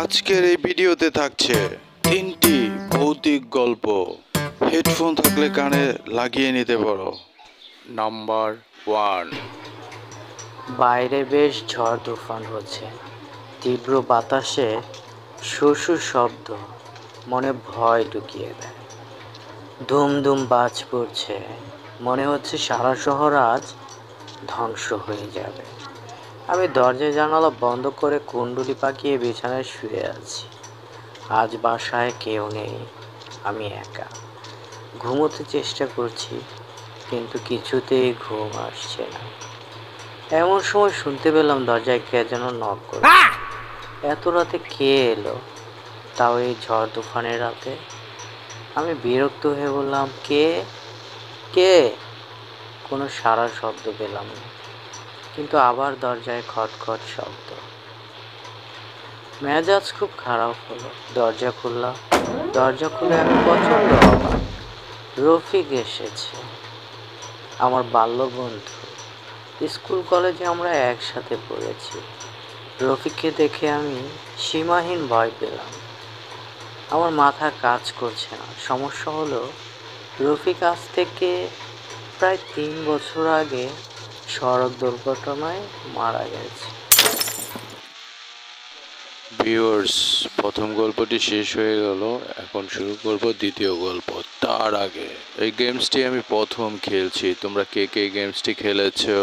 আজকের এই ভিডিওতে থাকছে 3টি ভৌতিক গল্প। হেডফোন থাকলে কানে লাগিয়ে নিতে পারো। নাম্বার 1। বাইরে বেশ ঝড় তুফান হচ্ছে। তীব্র বাতাসে সুর শব্দ মনে ভয় ঢুকিয়ে দেয়। ধুম ধুম বাজ পড়ছে, মনে হচ্ছে সারা শহর আজ ধ্বংস হয়ে যাবে। আমি দরজা জানালা বন্ধ করে কুণ্ডুলি পাকিয়ে বিছানায় শুয়ে আছি। আজ বাসায় কেউ নেই, আমি একা। ঘুমোতে চেষ্টা করছি, কিন্তু কিছুতেই ঘুম আসছে না। এমন সময় শুনতে পেলাম দরজায় কে যেন নক করে। এত রাতে কে এলো, তাও এই ঝড় তুফানের রাতে? আমি বিরক্ত হয়ে বললাম, কে কে? কোনো সাড়ার শব্দ পেলাম না, কিন্তু আবার দরজায় খটখট শব্দ। মেজাজ খুব খারাপ হলো। দরজা খুললাম। দরজা খুলে আমি প্রচণ্ড অবাক। রফিক এসেছে, আমার বাল্যবন্ধু। স্কুল কলেজে আমরা একসাথে পড়েছি। রফিককে দেখে আমি সীমাহীন ভয় পেলাম। আমার মাথা কাজ করছে না। সমস্যা হলো, রফিক আজ থেকে প্রায় 3 বছর আগে সড়ক দুর্ঘটনায় মারা গেছে। ভিউয়ার্স, প্রথম গল্পটি শেষ হয়ে গেল, এখন শুরু করব দ্বিতীয় গল্প। তার আগে এই গেমসটি আমি প্রথম খেলছি। তোমরা কে কে গেমসটি খেলেছো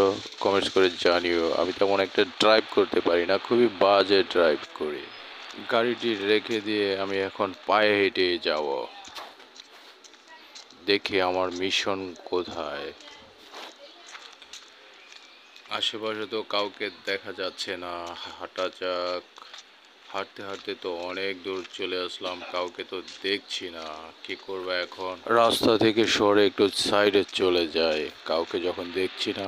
কমেন্টস করে জানিও। আমি তেমন একটা ড্রাইভ করতে পারি না, খুবই বাজে ড্রাইভ করি। গাড়িটি রেখে দিয়ে আমি এখন পায়ে হেঁটে যাব। দেখি আমার মিশন কোথায়। আশেপাশে তো কাউকে দেখা যাচ্ছে না। হাঁটা যাক। হাঁটতে হাঁটতে তো অনেক দূর চলে আসলাম, কাউকে তো দেখছি না। কি করব এখন? রাস্তা থেকে সরে একটু সাইডে চলে যাই। কাউকে যখন দেখছি না,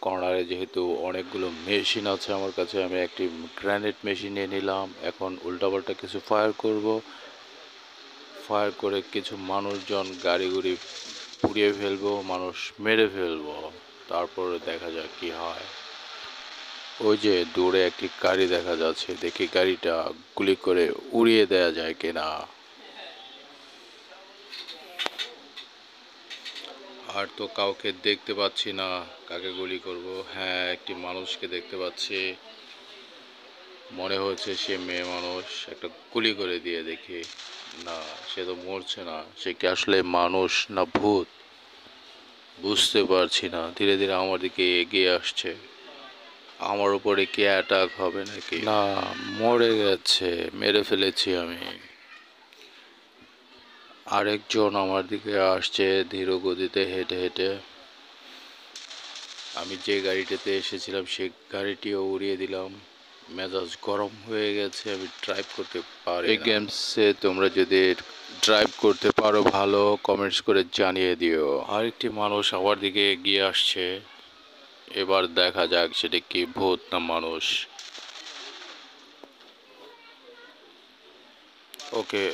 কর্নারে যেহেতু অনেকগুলো মেশিন আছে আমার কাছে, আমি একটি গ্রেনেড মেশিন নিয়ে নিলাম। এখন উল্টাপাল্টা কিছু ফায়ার করব। ফায়ার করে কিছু মানুষজন গাড়ি গুড়ি পুড়িয়ে ফেলবো, মানুষ মেরে ফেলবো। তারপরে দেখা যাক কি হয়। ওই যে দূরে একটি গাড়ি দেখা যাচ্ছে, দেখি গাড়িটা গুলি করে উড়িয়ে দেয়া যায় কিনা। আর তো কাউকে দেখতে পাচ্ছি না, কাকে গুলি করব? হ্যাঁ, একটি মানুষকে দেখতে পাচ্ছি, মনে হচ্ছে সে মেয়ে মানুষ। একটা গুলি করে দিয়ে দেখি। না, সে তো মরছে না। সে কি আসলে মানুষ না ভূত বুঝতে পারছি না। ধীরে ধীরে আমার দিকে এগিয়ে আসছে। আমার উপরে কি অ্যাটাক হবে নাকি? না, মরে গেছে, মেরে ফেলেছি আমি। আরেকজন আমার দিকে আসছে ধীর গতিতে হেঁটে হেঁটে। আমি যে গাড়িটাতে এসেছিলাম সেই গাড়িটিও উড়িয়ে দিলাম। মেজাজ গরম হয়ে গেছে, আমি ড্রাইভ করতে পারি। এই গেমসে তোমরা যদি ড্রাইভ করতে পারো ভালো, কমেন্টস করে জানিয়ে দিও। আরেকটি মানুষ আমার দিকে এগিয়ে আসছে। এবার দেখা যাক সেটা কি ভূত না মানুষ। ওকে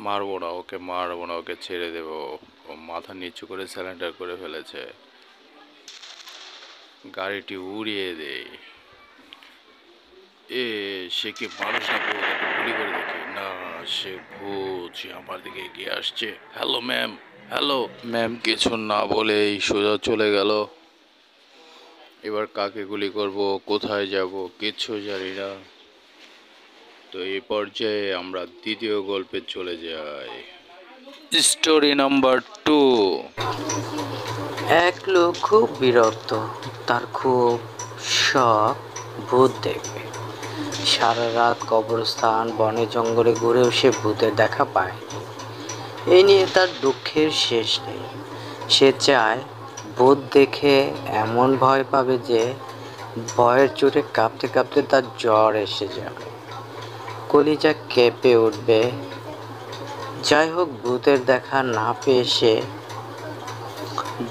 মারবো না, ওকে মারবো না, ওকে ছেড়ে দেবো। ও মাথা নিচু করে স্যালেন্ডার করে ফেলেছে। গাড়িটি উড়িয়ে দেই। সে কি মানুষ না ভূত? একটু গুলি করে দেখি। না, সে ভূত। সে আমার দিকে এগিয়ে আসছে। Hello ma'am. Hello ma'am. কিছু না বলেই সোজা চলে গেল। এবার কাকে গুলি করব, কোথায় যাব কিচ্ছু জানি না। তো এই পর্যায়ে আমরা দ্বিতীয় গল্পে চলে যাই। Story number 2। এক লোক খুব বিরক্ত, তার খুব শখ ভূত দেখবে। সারা রাত কবরস্থান বনে জঙ্গলে ঘুরেও সে ভূতের দেখা পায়নি। এই নিয়ে তার দুঃখের শেষ নেই। সে চায় ভূত দেখে এমন ভয় পাবে যে ভয়ের চোটে কাঁপতে কাঁপতে তার জ্বর এসে যাবে, কলিজা কেঁপে উঠবে। যাই হোক, ভূতের দেখা না পেয়ে সে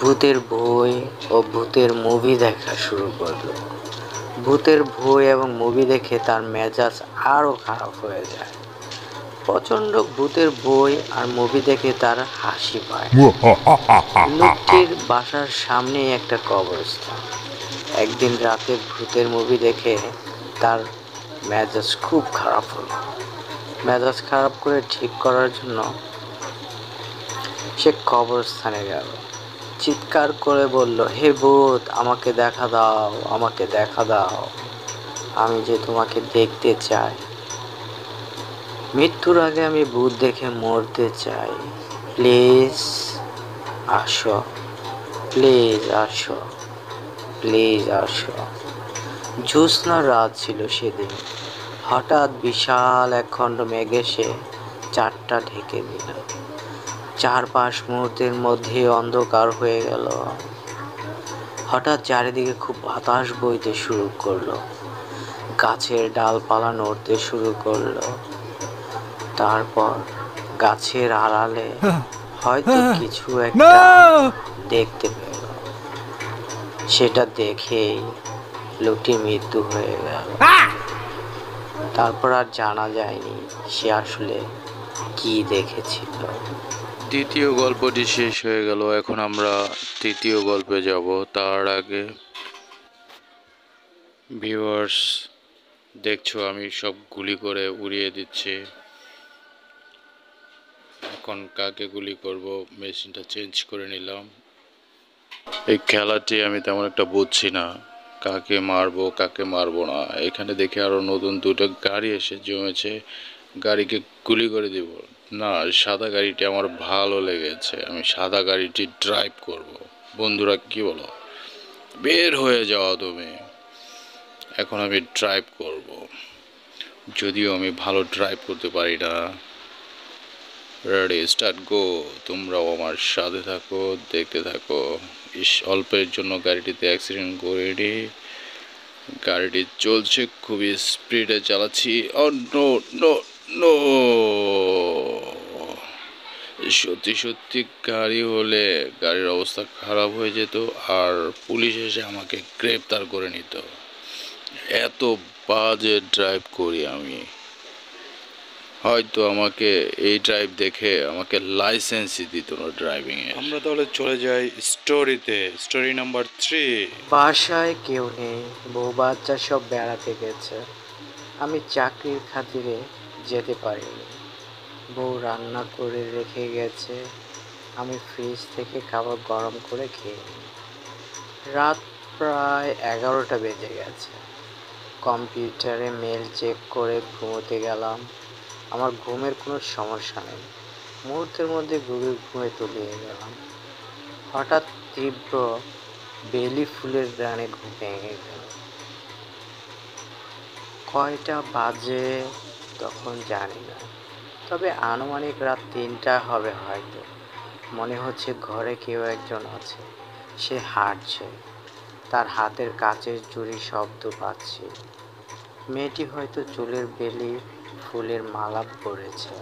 ভূতের বই ও ভূতের মুভি দেখা শুরু করলো। ভূতের বই এবং মুভি দেখে তার মেজাজ আরও খারাপ হয়ে যায়। প্রচণ্ড ভূতের বই আর মুভি দেখে তার হাসি পায়। লোকটির বাসার সামনেই একটা কবরস্থান। একদিন রাতে ভূতের মুভি দেখে তার মেজাজ খুব খারাপ হলো। মেজাজ খারাপ করে ঠিক করার জন্য সে কবরস্থানে গেল। চিৎকার করে বলল, হে ভূত, আমাকে দেখা দাও, আমাকে দেখা দাও, আমি যে তোমাকে দেখতে চাই। মৃত্যুর আগে আমি ভূত দেখে মরতে চাই। প্লিজ আসো, প্লিজ আসো, প্লিজ আসো। জ্যোৎস্নার রাত ছিল সেদিন। হঠাৎ বিশাল একখণ্ড মেঘ এসে চারটা ঢেকে দিল। চারপাশ মুহূর্তের মধ্যে অন্ধকার হয়ে গেল। হঠাৎ চারিদিকে খুব বাতাস বইতে শুরু করলো। গাছের ডালপালা নড়তে শুরু করলো। তারপর গাছের আড়ালে হয়তো কিছু একটা দেখতে পেল। সেটা দেখেই লোকটির মৃত্যু হয়ে গেল। তারপর আর জানা যায়নি সে আসলে কি দেখেছিল। দ্বিতীয় গল্পটি শেষ হয়ে গেল। এখন আমরা তৃতীয় গল্পে যাব। তার আগে ভিউয়ার্স, দেখছো আমি সব গুলি করে উড়িয়ে দিচ্ছি। এখন কাকে গুলি করব মেশিনটা চেঞ্জ করে নিলাম। এই খেলাটি আমি তেমন একটা বুঝছি না, কাকে মারবো কাকে মারবো না। এখানে দেখে আরো নতুন দুটো গাড়ি এসে জমেছে, গাড়িকে গুলি করে দিব না। সাদা গাড়িটি আমার ভালো লেগেছে, আমি সাদা গাড়িটি ড্রাইভ করব। বন্ধুরা কি বলো? বের হয়ে যাও তুমি। এখন আমি ড্রাইভ করব, যদিও আমি ভালো ড্রাইভ করতে পারি না। রেডি, স্টার্ট, গো। তোমরাও আমার সাথে থাকো, দেখতে থাকো। অল্পের জন্য গাড়িটিতে অ্যাক্সিডেন্ট করিনি। গাড়িটি চলছে, খুবই স্পিডে চালাচ্ছি। ও নো নো নো, সত্যি সত্যি গাড়ি হলে গাড়ির অবস্থা খারাপ হয়ে যেত, আর পুলিশ এসে আমাকে গ্রেপ্তার করে নিত। এত বাজে ড্রাইভ করি আমি। হয়তো আমাকে এই ড্রাইভ দেখে আমাকে লাইসেন্সই দিত না ড্রাইভিং এর। আমরা তাহলে চলে যাই স্টোরিতে। Story number 3। বাসায় কেউ নেই, বউ বাচ্চা সব বেড়াতে গেছে। আমি চাকরির খাতিরে যেতে পারিনি। বউ রান্না করে রেখে গেছে, আমি ফ্রিজ থেকে খাবার গরম করে খেয়ে নিই। রাত প্রায় 11টা বেজে গেছে। কম্পিউটারে মেল চেক করে ঘুমোতে গেলাম। আমার ঘুমের কোনো সমস্যা নেই, মুহূর্তের মধ্যে গভীর ঘুমে তলিয়ে গেলাম। হঠাৎ তীব্র বেলি ফুলের গানে ঘুম ভেঙে গেল। কয়টা বাজে তখন জানি না, তবে আনুমানিক রাত 3টা হবে হয়তো। মনে হচ্ছে ঘরে কেউ একজন আছে, সে হাঁটছে, তার হাতের কাচের চুড়ি শব্দ পাচ্ছি। মেয়েটি হয়তো চুলের বেলি ফুলের মালা পরেছে।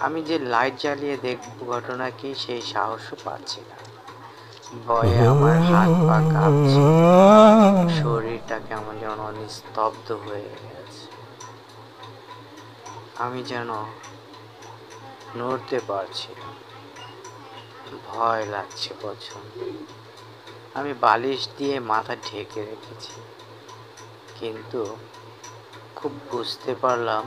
আমি যে লাইট জ্বালিয়ে দেখব ঘটনা কি, সেই সাহসও পাচ্ছি না। ভয়ে আমার হাত পা কাঁপছে, শরীরটা কেমন যেন নিস্তব্ধ হয়ে গেছে। আমি যেন নড়তে পারছি না, ভয় লাগছে প্রচন্ড। আমি বালিশ দিয়ে মাথা ঢেকে রেখেছি, কিন্তু খুব বুঝতে পারলাম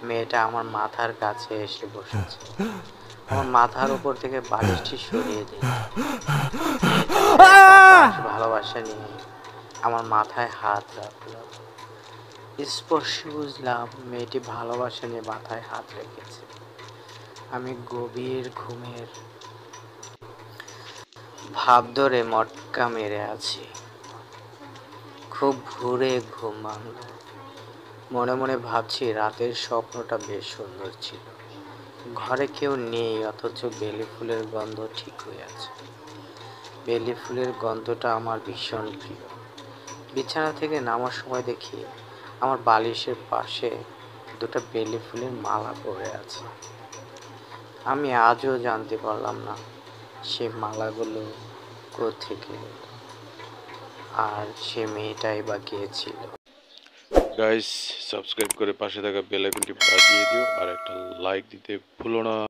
মেয়েটা আমার মাথার কাছে এসে বসেছে। আমার মাথার উপর থেকে বালিশটি সরিয়ে দিই। ভালোবাসা নিয়ে আমার মাথায় হাত রাখলো। স্পর্শে বুঝলাম মেয়েটি ভালোবাসা নিয়ে মাথায় হাত রেখেছে। আমি গভীর ঘুমের ভাব ধরে মটকা মেরে আছি। খুব ভোরে ঘুম ভাঙল। মনে মনে ভাবছি রাতের স্বপ্নটা বেশ সুন্দর ছিল। ঘরে কেউ নেই, অথচ বেলি ফুলের গন্ধ ঠিক হয়ে আছে। বেলি ফুলের গন্ধটা আমার ভীষণ প্রিয়। বিছানা থেকে নামার সময় দেখি আমার বালিশের পাশে দুটো বেলি ফুলের মালা পড়ে আছে। আমি আজও জানতে পারলাম না সে মালাগুলো কোত্থেকে এলো, আর সে মেয়েটাই বা কে ছিল। গাইস, সাবস্ক্রাইব করে পাশে থাকা বেল আইকনটি বাজিয়ে দিও, আর একটা লাইক দিতে ভুলো না।